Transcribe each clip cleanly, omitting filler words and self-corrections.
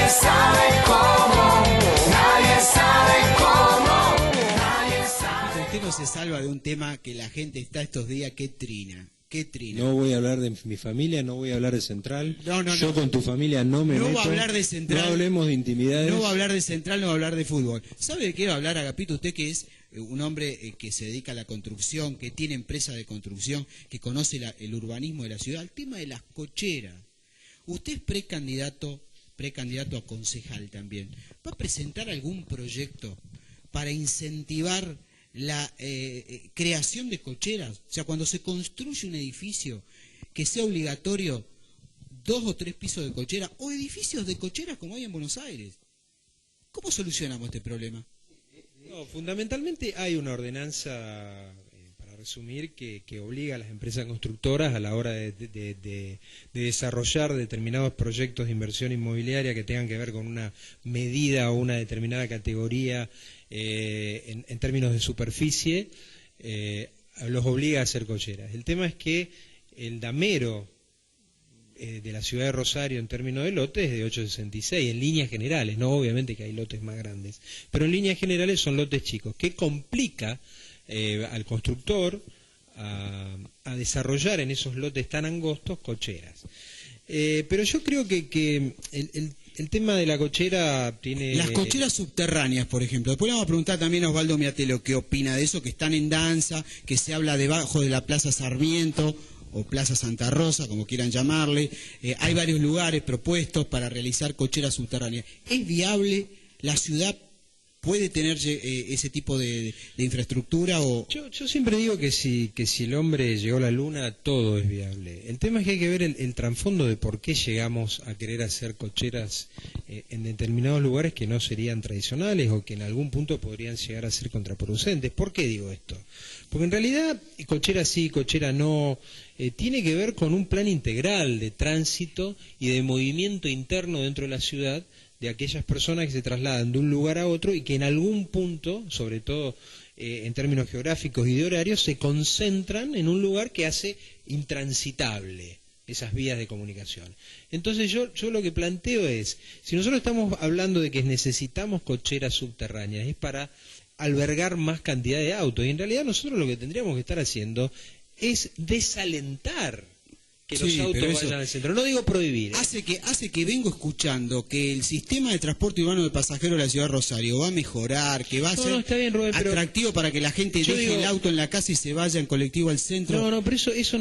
nadie sabe cómo, nadie sabe cómo, nadie sabe. Usted no se salva de un tema que la gente está estos días que trina. ¿Qué trina? No voy a hablar de mi familia, no voy a hablar de Central. No, Yo con tu familia no me meto. No va a hablar de Central. No hablemos de intimidades. No va a hablar de Central, no va a hablar de fútbol. ¿Sabe de qué va a hablar, Agapito? Usted que es un hombre que se dedica a la construcción, que tiene empresa de construcción, que conoce el urbanismo de la ciudad, el tema de las cocheras. Usted es precandidato a concejal también. ¿Va a presentar algún proyecto para incentivar la creación de cocheras? O sea, cuando se construye un edificio, que sea obligatorio 2 o 3 pisos de cochera, o edificios de cocheras como hay en Buenos Aires. ¿Cómo solucionamos este problema? No, fundamentalmente hay una ordenanza, para resumir, que obliga a las empresas constructoras a la hora de desarrollar determinados proyectos de inversión inmobiliaria que tengan que ver con una medida o una determinada categoría en términos de superficie, los obliga a hacer cocheras. El tema es que el damero de la ciudad de Rosario en términos de lotes es de 866, en líneas generales, no obviamente que hay lotes más grandes, pero en líneas generales son lotes chicos, que complica al constructor a desarrollar en esos lotes tan angostos cocheras. Pero yo creo que el tema de la cochera tiene... Las cocheras subterráneas, por ejemplo. Después le vamos a preguntar también a Osvaldo Miatelo qué opina de eso, que están en danza, que se habla debajo de la Plaza Sarmiento o Plaza Santa Rosa, como quieran llamarle. Hay varios lugares propuestos para realizar cocheras subterráneas. ¿Es viable? ¿La ciudad puede tener ese tipo de infraestructura? O... Yo siempre digo que si el hombre llegó a la luna, todo es viable. El tema es que hay que ver el trasfondo de por qué llegamos a querer hacer cocheras en determinados lugares que no serían tradicionales o que en algún punto podrían llegar a ser contraproducentes. ¿Por qué digo esto? Porque en realidad, cochera sí, cochera no, tiene que ver con un plan integral de tránsito y de movimiento interno dentro de la ciudad de aquellas personas que se trasladan de un lugar a otro y que en algún punto, sobre todo en términos geográficos y de horarios, se concentran en un lugar que hace intransitable esas vías de comunicación. Entonces yo lo que planteo es, si nosotros estamos hablando de que necesitamos cocheras subterráneas, es para albergar más cantidad de autos, y en realidad nosotros lo que tendríamos que estar haciendo es desalentar que los autos vayan al centro. No digo prohibir. Hace que vengo escuchando que el sistema de transporte urbano de pasajeros de la ciudad de Rosario va a mejorar, que va a ser está bien, Rubén, atractivo para que la gente deje el auto en la casa y se vaya en colectivo al centro. No, pero eso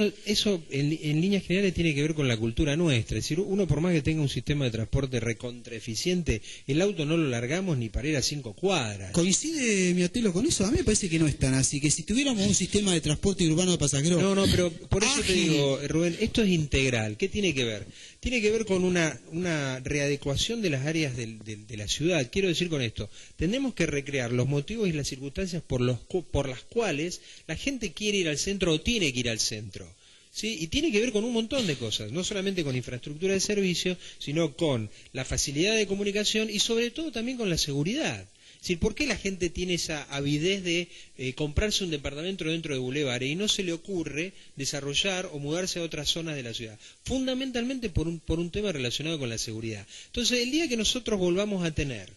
en líneas generales tiene que ver con la cultura nuestra. Es decir, uno por más que tenga un sistema de transporte recontraeficiente, el auto no lo largamos ni para ir a 5 cuadras. ¿Coincide, Miatelo, con eso? A mí me parece que no es tan así, que si tuviéramos un sistema de transporte urbano de pasajeros... No, pero por eso te digo, Rubén, esto es integral. ¿Qué tiene que ver? Tiene que ver con una readecuación de las áreas de la ciudad. Quiero decir con esto, tenemos que recrear los motivos y las circunstancias por las cuales la gente quiere ir al centro o tiene que ir al centro. ¿Sí? Y tiene que ver con un montón de cosas, no solamente con infraestructura de servicio, sino con la facilidad de comunicación y sobre todo también con la seguridad. Es decir, ¿por qué la gente tiene esa avidez de comprarse un departamento dentro de bulevares y no se le ocurre desarrollar o mudarse a otras zonas de la ciudad? Fundamentalmente por un tema relacionado con la seguridad. Entonces, el día que nosotros volvamos a tener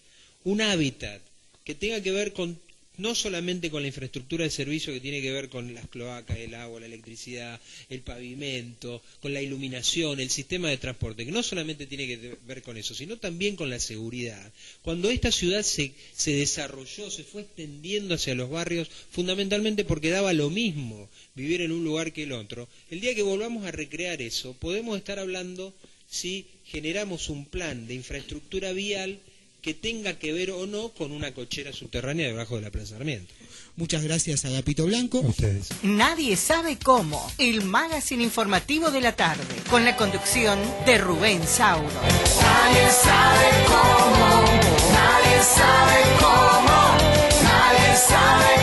un hábitat que tenga que ver con no solamente con la infraestructura de servicio que tiene que ver con las cloacas, el agua, la electricidad, el pavimento, con la iluminación, el sistema de transporte, que no solamente tiene que ver con eso, sino también con la seguridad. Cuando esta ciudad se desarrolló, se fue extendiendo hacia los barrios, fundamentalmente porque daba lo mismo vivir en un lugar que el otro, el día que volvamos a recrear eso, podemos estar hablando si generamos un plan de infraestructura vial que tenga que ver o no con una cochera subterránea debajo de la Plaza Sarmiento. Muchas gracias, Agapito Blanco. A ustedes. Nadie sabe cómo. El magazine informativo de la tarde, con la conducción de Rubén Sauro. Nadie sabe cómo, nadie sabe cómo, nadie sabe